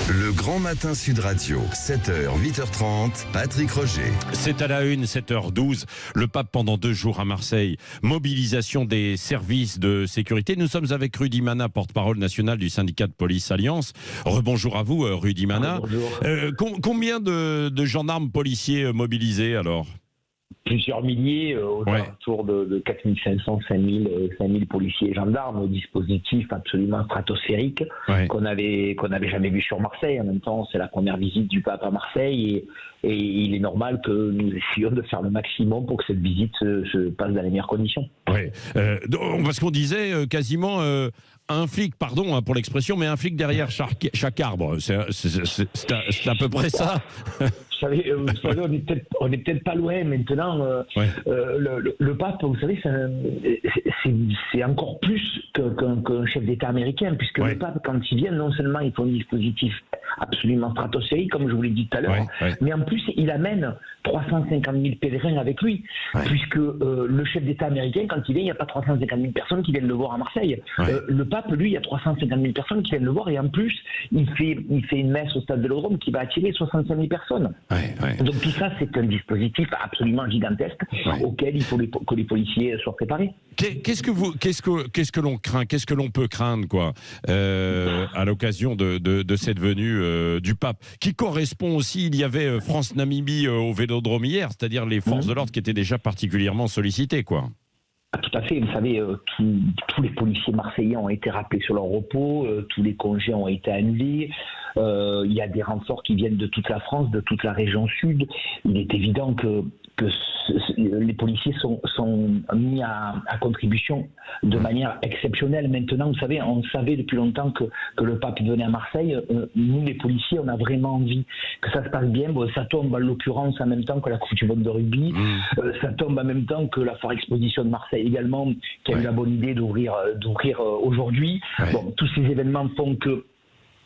Le Grand Matin Sud Radio, 7h, 8h30, Patrick Roger. C'est à la une, 7h12. Le pape pendant 2 jours à Marseille. Mobilisation des services de sécurité. Nous sommes avec Rudy Mana, porte-parole national du syndicat de police Alliance. Rebonjour à vous, Rudy Mana. Bonjour. Combien de gendarmes policiers mobilisés alors ? Plusieurs milliers, aux alentours de 4500, 5000 policiers et gendarmes, au dispositif absolument stratosphérique qu'on n'avait jamais vu sur Marseille. En même temps, c'est la première visite du pape à Marseille et il est normal que nous essayions de faire le maximum pour que cette visite se passe dans les meilleures conditions. Oui, parce qu'on disait quasiment un flic, pardon pour l'expression, mais un flic derrière chaque arbre. C'est à peu près ça. Vous savez, on est peut-être pas loin maintenant. Le pape, vous savez, c'est encore plus qu'un chef d'État américain, puisque le pape, quand il vient, non seulement il faut un dispositif absolument stratosphérique, comme je vous l'ai dit tout à l'heure, mais en plus il amène 350 000 pèlerins avec lui, puisque le chef d'État américain, quand il vient, il n'y a pas 350 000 personnes qui viennent le voir à Marseille. Le pape, lui, il y a 350 000 personnes qui viennent le voir, et en plus, il fait une messe au stade Vélodrome qui va attirer 65 000 personnes. Donc tout ça, c'est un dispositif absolument gigantesque auquel il faut que les policiers soient préparés. Qu'est-ce que l'on craint, qu'est-ce que l'on peut craindre, quoi, à l'occasion de cette venue du pape, qui correspond aussi, il y avait France-Namibie au Vélodrome hier, c'est-à-dire les forces de l'ordre qui étaient déjà particulièrement sollicitées, quoi. Tout à fait, vous savez, tous les policiers marseillais ont été rappelés sur leur repos, tous les congés ont été annulés, il y a des renforts qui viennent de toute la France, de toute la région sud. Il est évident que les policiers sont mis à contribution de manière exceptionnelle. Maintenant, vous savez, on savait depuis longtemps que le pape venait à Marseille. Nous, les policiers, on a vraiment envie que ça se passe bien. Bon, ça tombe en l'occurrence en même temps que la Coupe du Monde de rugby. Ça tombe en même temps que la Foire Exposition de Marseille également, qui a eu la bonne idée d'ouvrir aujourd'hui. Bon, tous ces événements font que,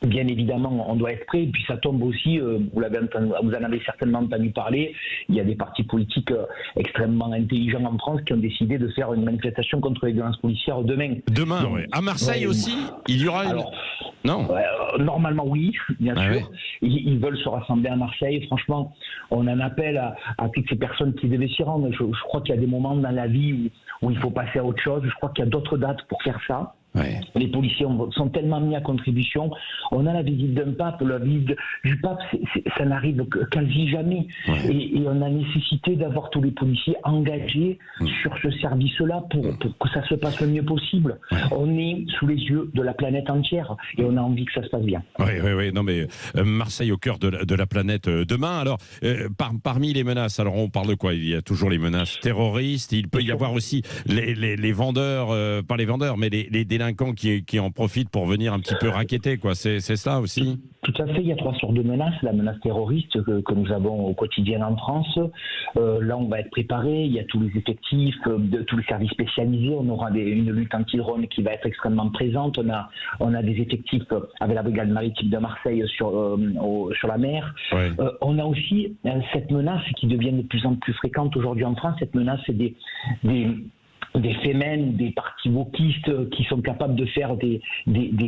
bien évidemment, on doit être prêt. Et puis ça tombe aussi, vous en avez certainement entendu parler, il y a des partis politiques extrêmement intelligents en France qui ont décidé de faire une manifestation contre les violences policières demain. Donc, à Marseille aussi, il y aura une... Non. Normalement oui, bien sûr. Ils veulent se rassembler à Marseille. Franchement, on en appelle à toutes ces personnes qui devaient s'y rendre. Je crois qu'il y a des moments dans la vie où il faut passer à autre chose. Je crois qu'il y a d'autres dates pour faire ça. Les policiers sont tellement mis à contribution. On a la visite d'un pape, la visite du pape, ça n'arrive quasi jamais. Et on a nécessité d'avoir tous les policiers engagés sur ce service-là pour que ça se passe le mieux possible. On est sous les yeux de la planète entière et on a envie que ça se passe bien. Non mais Marseille au cœur de la planète demain. Alors parmi les menaces, alors on parle de quoi? Il y a toujours les menaces terroristes. Il peut y avoir aussi les vendeurs, pas les vendeurs, mais les délinquants qui en profitent pour venir un petit peu raqueter, quoi. C'est ça aussi? Tout à fait, il y a 3 sortes de menaces. La menace terroriste que nous avons au quotidien en France. Là, on va être préparé. Il y a tous les effectifs, tous les services spécialisés. On aura une lutte anti-drone qui va être extrêmement présente. On a des effectifs avec la brigade maritime de Marseille sur la mer. On a aussi cette menace qui devient de plus en plus fréquente aujourd'hui en France. Cette menace, c'est des fémènes, des partis wokistes qui sont capables de faire des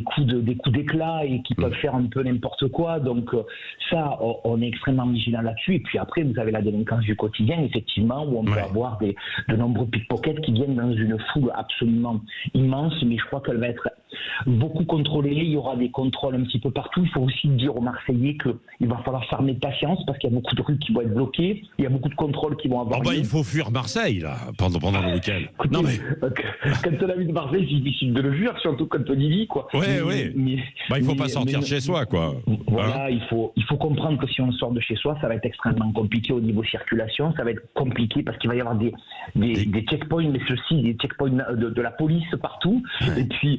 coups d'éclat et qui peuvent faire un peu n'importe quoi. Donc ça, on est extrêmement vigilant là-dessus. Et puis après, vous avez la délinquance du quotidien, effectivement, où on peut avoir de nombreux pickpockets qui viennent dans une foule absolument immense, mais je crois qu'elle va être beaucoup contrôlée. Il y aura des contrôles un petit peu partout. Il faut aussi dire aux Marseillais qu'il va falloir s'armer de patience parce qu'il y a beaucoup de rues qui vont être bloquées. Il y a beaucoup de contrôles qui vont avoir lieu. Il faut fuir Marseille, là, pendant le week-end. Non, mais... Quand on habite Marseille, c'est difficile de le fuir, surtout quand on y vit, quoi. Il faut pas sortir de chez soi, quoi. Voilà, il faut comprendre que si on sort de chez soi, ça va être extrêmement compliqué au niveau circulation. Ça va être compliqué parce qu'il va y avoir des checkpoints, mais ceux-ci, des checkpoints de la police partout. Et puis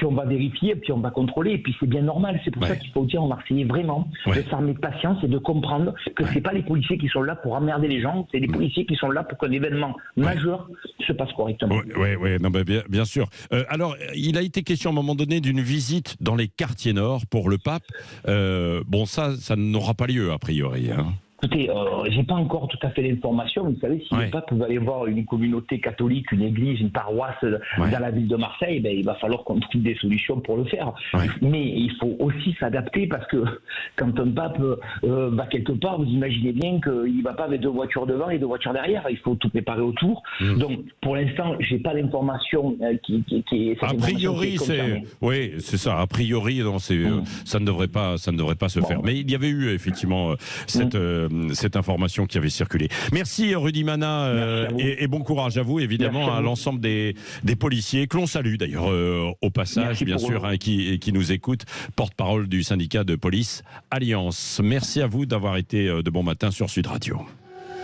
on va vérifier, et puis on va contrôler. Et puis c'est bien normal. C'est pour ça qu'il faut dire aux Marseillais vraiment de s'armer de patience et de comprendre que c'est pas les policiers qui sont là pour emmerder les gens, c'est les policiers qui sont là pour qu'un événement majeur se passe correctement. Non, bien sûr. Alors, il a été question à un moment donné d'une visite dans les quartiers nord pour le pape. Ça n'aura pas lieu, a priori. Écoutez, j'ai pas encore tout à fait l'information. Vous savez, si le pape veut aller voir une communauté catholique, une église, une paroisse dans la ville de Marseille, il va falloir qu'on trouve des solutions pour le faire. Mais il faut aussi s'adapter parce que quand un pape va quelque part, vous imaginez bien qu'il va pas avec 2 voitures devant et 2 voitures derrière. Il faut tout préparer autour. Donc, pour l'instant, j'ai pas l'information qui est. A priori, c'est ça. A priori, non, ça ne devrait pas se faire. Mais il y avait eu effectivement cette information qui avait circulé. Merci Rudy Mana et bon courage à vous, évidemment, à l'ensemble des policiers, que l'on salue d'ailleurs au passage, bien sûr, qui nous écoutent, porte-parole du syndicat de police Alliance. Merci à vous d'avoir été de bon matin sur Sud Radio.